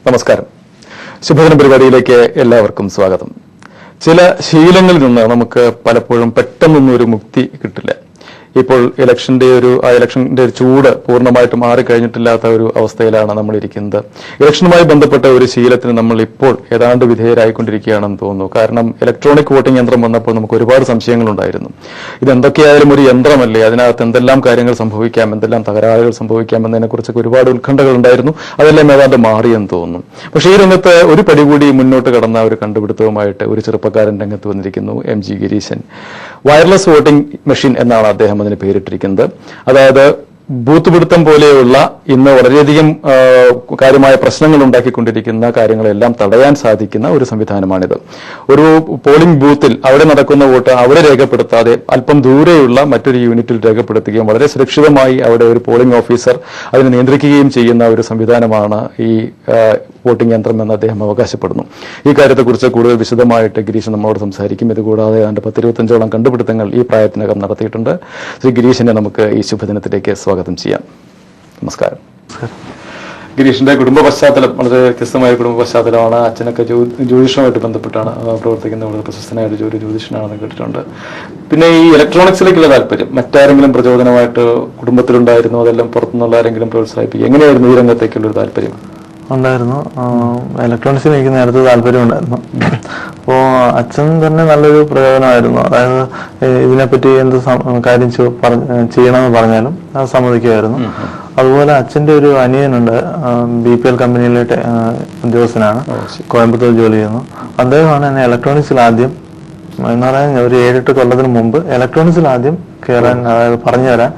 നമസ്കാരം. ശുഭദിന പരിപാടിയിലേക്ക് എല്ലാവർക്കും സ്വാഗതം. ചില ശീലങ്ങളിൽ നിന്ന് നമുക്ക് പലപ്പോഴും പെട്ടെന്നൊന്നും ഒരു മുക്തി കിട്ടില്ല. ഇപ്പോൾ ഇലക്ഷന്റെ ഒരു ചൂട് പൂർണ്ണമായിട്ട് മാറിക്കഴിഞ്ഞിട്ടില്ലാത്ത ഒരു അവസ്ഥയിലാണ് നമ്മൾ ഇരിക്കുന്നത്. ഇലക്ഷനുമായി ബന്ധപ്പെട്ട ഒരു ശീലത്തിന് നമ്മൾ ഇപ്പോൾ ഏതാണ്ട് വിധേയരായിക്കൊണ്ടിരിക്കുകയാണെന്ന് തോന്നുന്നു. കാരണം ഇലക്ട്രോണിക് വോട്ടിംഗ് യന്ത്രം വന്നപ്പോൾ നമുക്ക് ഒരുപാട് സംശയങ്ങളുണ്ടായിരുന്നു. ഇതെന്തൊക്കെയായാലും ഒരു യന്ത്രമല്ലേ, അതിനകത്ത് എന്തെല്ലാം കാര്യങ്ങൾ സംഭവിക്കാം, എന്തെല്ലാം തകരാറുകൾ സംഭവിക്കാം എന്നതിനെ കുറിച്ചൊക്കെ ഒരുപാട് ഉത്കണ്ഠകൾ ഉണ്ടായിരുന്നു. അതെല്ലാം ഏതാണ്ട് മാറിയെന്ന് തോന്നുന്നു. പക്ഷേ ഈ രംഗത്ത് ഒരു പടി കൂടി മുന്നോട്ട് കടന്ന ഒരു കണ്ടുപിടുത്തവുമായിട്ട് ഒരു ചെറുപ്പക്കാരൻ രംഗത്ത് വന്നിരിക്കുന്നു, MG Gireeshan. Wireless voting machine എന്നാണ് അദ്ദേഹം അതിന് പേരിട്ടിരിക്കുന്നത്. അതായത് ബൂത്ത് പിടുത്തം പോലെയുള്ള ഇന്ന് വളരെയധികം കാര്യമായ പ്രശ്നങ്ങൾ ഉണ്ടാക്കിക്കൊണ്ടിരിക്കുന്ന കാര്യങ്ങളെല്ലാം തടയാൻ സാധിക്കുന്ന ഒരു സംവിധാനമാണിത്. ഒരു പോളിംഗ് ബൂത്തിൽ അവിടെ നടക്കുന്ന വോട്ട് അവിടെ രേഖപ്പെടുത്താതെ അല്പം ദൂരെയുള്ള മറ്റൊരു യൂണിറ്റിൽ രേഖപ്പെടുത്തുകയും വളരെ സുരക്ഷിതമായി അവിടെ ഒരു പോളിംഗ് ഓഫീസർ അതിനെ നിയന്ത്രിക്കുകയും ചെയ്യുന്ന ഒരു സംവിധാനമാണ് ഈ വോട്ടിംഗ് യന്ത്രം എന്ന് അദ്ദേഹം അവകാശപ്പെടുന്നു. ഈ കാര്യത്തെക്കുറിച്ച് കൂടുതൽ വിശദമായിട്ട് ഗിരീശൻ നമ്മളോട് സംസാരിക്കും. ഇതുകൂടാതെ ഏതാണ്ട് 10-25ഓളം കണ്ടുപിടുത്തങ്ങൾ ഈ പ്രായത്തിനകം നടത്തിയിട്ടുണ്ട്. ശ്രീ ഗിരീശനെ നമുക്ക് ഈ ശുഭദിനത്തിലേക്ക് സ്വാഗതം ചെയ്യാം. നമസ്കാരം. ഗിരീഷിന്റെ കുടുംബ പശ്ചാത്തലം വളരെ വ്യത്യസ്തമായ കുടുംബ പശ്ചാത്തലമാണ്. അച്ഛനൊക്കെ ജ്യോതിഷവുമായിട്ട് ബന്ധപ്പെട്ടാണ് പ്രവർത്തിക്കുന്ന വളരെ പ്രശസ്തനായ ഒരു ജ്യോതിഷനാണെന്ന് കേട്ടിട്ടുണ്ട്. പിന്നെ ഈ ഇലക്ട്രോണിക്സിലേക്കുള്ള താല്പര്യം മറ്റാരെങ്കിലും പ്രചോദനമായിട്ട് കുടുംബത്തിലുണ്ടായിരുന്നു, അതെല്ലാം പുറത്തുനിന്നുള്ള ആരെങ്കിലും പ്രോത്സാഹിപ്പിക്കുക, എങ്ങനെയായിരുന്നു ഈ രംഗത്തേക്കുള്ള ഒരു താല്പര്യം? ഉണ്ടായിരുന്നു. ഇലക്ട്രോണിക്സിൽ എനിക്ക് നേരത്തെ താല്പര്യം ഉണ്ടായിരുന്നു. അപ്പോൾ അച്ഛൻ തന്നെ നല്ലൊരു പ്രയോജനമായിരുന്നു. അതായത് ഇതിനെപ്പറ്റി എന്ത് കാര്യം ചെയ്യണമെന്ന് പറഞ്ഞാലും അത് സമ്മതിക്കുമായിരുന്നു. അതുപോലെ അച്ഛൻ്റെ ഒരു അനിയനുണ്ട്, BPL കമ്പനിയിലെ ഉദ്യോഗസ്ഥനാണ്, കോയമ്പത്തൂർ ജോലി ചെയ്യുന്നു. അദ്ദേഹമാണ് എന്നെ ഇലക്ട്രോണിക്സിൽ ആദ്യം എന്ന് പറയാൻ ഒരു 7-8 കൊല്ലത്തിന് മുമ്പ് ഇലക്ട്രോണിക്സിൽ ആദ്യം കയറാൻ, അതായത് പറഞ്ഞു തരാൻ